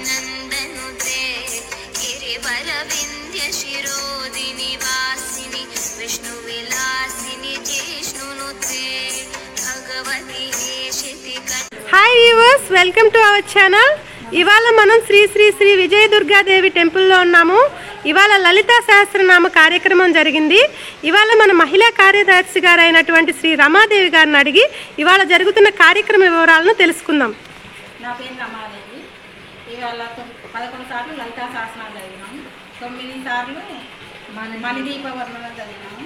नन्दनुते गिरिवरविन्द्यशिरोदिनि वासिनि विष्णुविलासिनि जिष्णुनुते भगवति हेशिति। Hi viewers, welcome to our channel. ఇవాళ మనం శ్రీ శ్రీ శ్రీ విజయదుర్గాదేవి టెంపుల్లో ఉన్నాము. ఇవాళ లలితా సహస్రనామ కార్యక్రమం జరిగింది. ఇవాళ మన మహిళా కార్యదర్శి గారు అయినటువంటి శ్రీ రమాదేవి గారిని అడిగి ఇవాళ జరుగుతున్న కార్యక్రమ వివరాలను తెలుసుకుందాం. నా పేరు రమాదేవి. ఇవాళ 11 సార్లు లలితా సహస్రనామం చదివినాం, 9 సార్లు మణిదీప వర్ణన చదివినాం,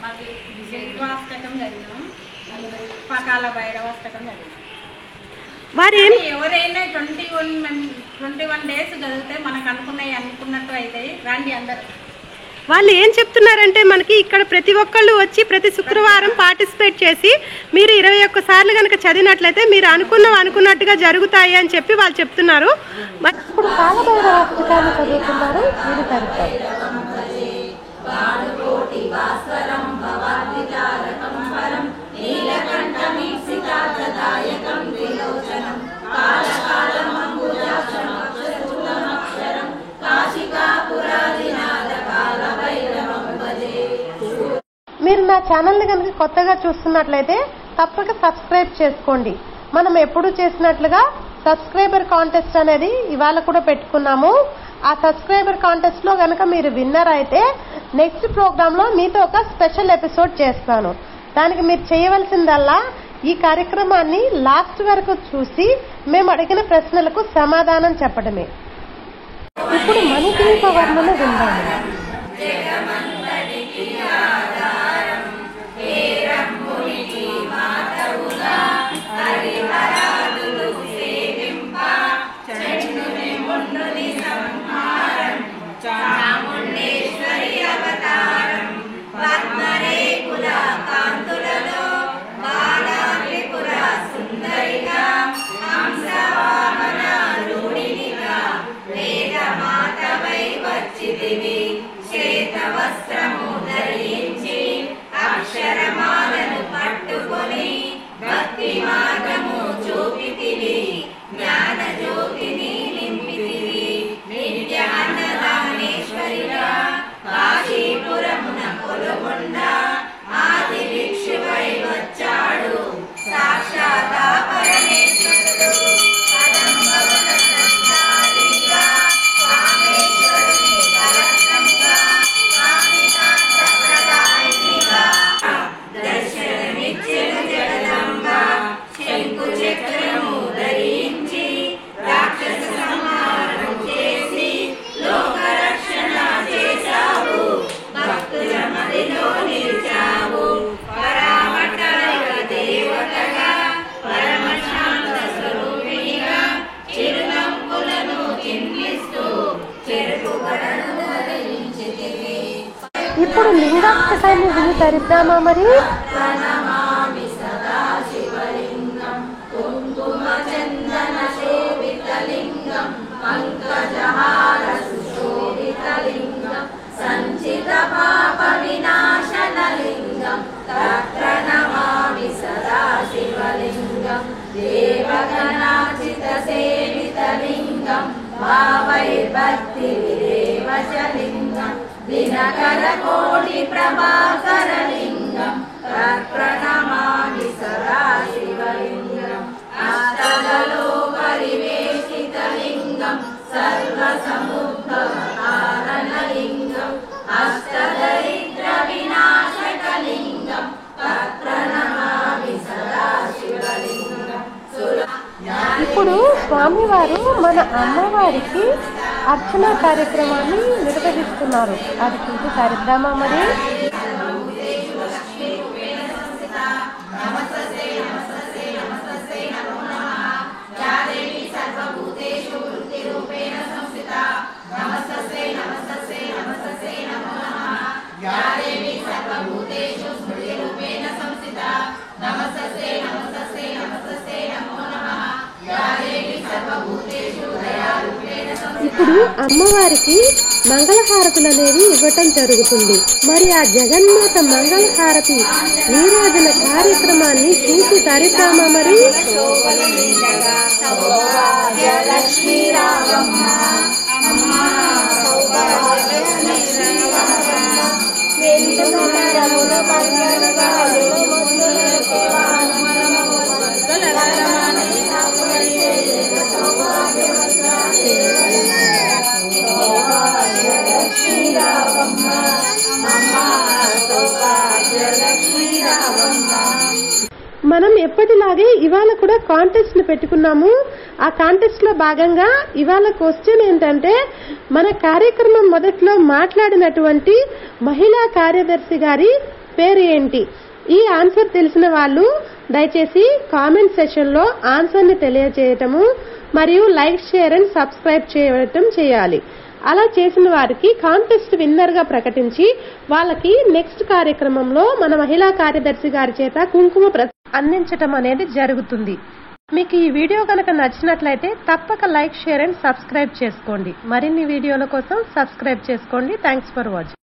మళ్ళీ శిల్పాష్టకం చదివినాం, పకాల భైరవాష్టకం చదివినాం. ఎవరైనా 21 డేస్ చదివితే మనకు అనుకున్నట్టు అయితే రండి అందరు. వాళ్ళు ఏం చెప్తున్నారంటే మనకి ఇక్కడ ప్రతి ఒక్కళ్ళు వచ్చి ప్రతి శుక్రవారం పార్టిసిపేట్ చేసి మీరు 21 సార్లు కనుక చదివినట్లయితే మీరు అనుకున్నట్టుగా జరుగుతాయి అని చెప్పి వాళ్ళు చెప్తున్నారు. ఇప్పుడు కాలభైరవాష్టకాన్ని చదువుతున్నారు. మీరు నా ఛానల్ని కనుక కొత్తగా చూస్తున్నట్లయితే తప్పక సబ్స్క్రైబ్ చేసుకోండి. మనం ఎప్పుడు చేసినట్లుగా సబ్స్క్రైబర్ కాంటెస్ట్ అనేది ఇవాళ కూడా పెట్టుకున్నాము. ఆ సబ్స్క్రైబర్ కాంటెస్ట్ లో కనుక మీరు విన్నర్ అయితే నెక్స్ట్ ప్రోగ్రామ్ లో మీతో ఒక స్పెషల్ ఎపిసోడ్ చేస్తాను. దానికి మీరు చేయవలసిందల్లా ఈ కార్యక్రమాన్ని లాస్ట్ వరకు చూసి మేము అడిగిన ప్రశ్నలకు సమాధానం చెప్పడమే. ఇప్పుడు మణిదీప వర్ణన విందాము. శ్వేతవస్త్రము ధరించి అక్షరమాలను పట్టుకొని భక్తి మార్గము చూపితివి, జ్ఞాన జ్యోతిని నింపితివి. నిత్య అన్నదానేశ్వరిగా కాశీపురమున కొలుగొండ ఆది భిక్షువై వచ్చాడు సాక్షాత్ పరమేశ్వరుడు. ఇప్పుడు లింగాష్టకాన్ని విని తరిద్దామా మరి? సంచిత పాప వినాశనలింగం తత్ప్రణమామి సదా శివలింగం దేవగణాచిత సేవితలింగం భావైర్భక్తి విరేవచలింగం దినకర కోటి ప్రభాకరలింగం తత్ప్రణమామి సదా శివలింగం అష్టదలో పరివేషితలింగం సర్వసముద్భవకారణలింగం అష్టదరిద్ర వినాశకలింగం తత్ప్రణమామి సదా శివలింగం. ఇప్పుడు స్వామివారు మన అమ్మవారికి అర్చన కార్యక్రమాన్ని నిర్వహిస్తున్నారు. అది చూసి తరిద్దామా మరి? అప్పుడు అమ్మవారికి మంగళహారతులు అనేవి ఇవ్వటం జరుగుతుంది. మరి ఆ జగన్మాత మంగళహారతి నీరాజన కార్యక్రమాన్ని చూసి తరితామా మరి. మనం ఎప్పటిలాగే ఇవాళ కూడా కాంటెస్ట్ ను పెట్టుకున్నాము. ఆ కాంటెస్ట్ లో భాగంగా ఇవాళ క్వశ్చన్ ఏంటంటే, మన కార్యక్రమం మొదట్లో మాట్లాడినటువంటి మహిళా కార్యదర్శి గారి పేరు ఏంటి? ఈ ఆన్సర్ తెలిసిన వాళ్ళు దయచేసి కామెంట్ సెషన్ లో ఆన్సర్ ని తెలియజేయటము మరియు లైక్, షేర్ అండ్ సబ్స్క్రైబ్ చేయటం చేయాలి. అలా చేసిన వారికి కాంటెస్ట్ విన్నర్ గా ప్రకటించి వాళ్ళకి నెక్స్ట్ కార్యక్రమంలో మన మహిళా కార్యదర్శి గారి చేత కుంకుమ అందించటం అనేది జరుగుతుంది. మీకు ఈ వీడియో కనుక నచ్చినట్లయితే తప్పక లైక్, షేర్ అండ్ సబ్స్క్రైబ్ చేసుకోండి. మరిన్ని వీడియోల కోసం సబ్స్క్రైబ్ చేసుకోండి. Thanks for watching.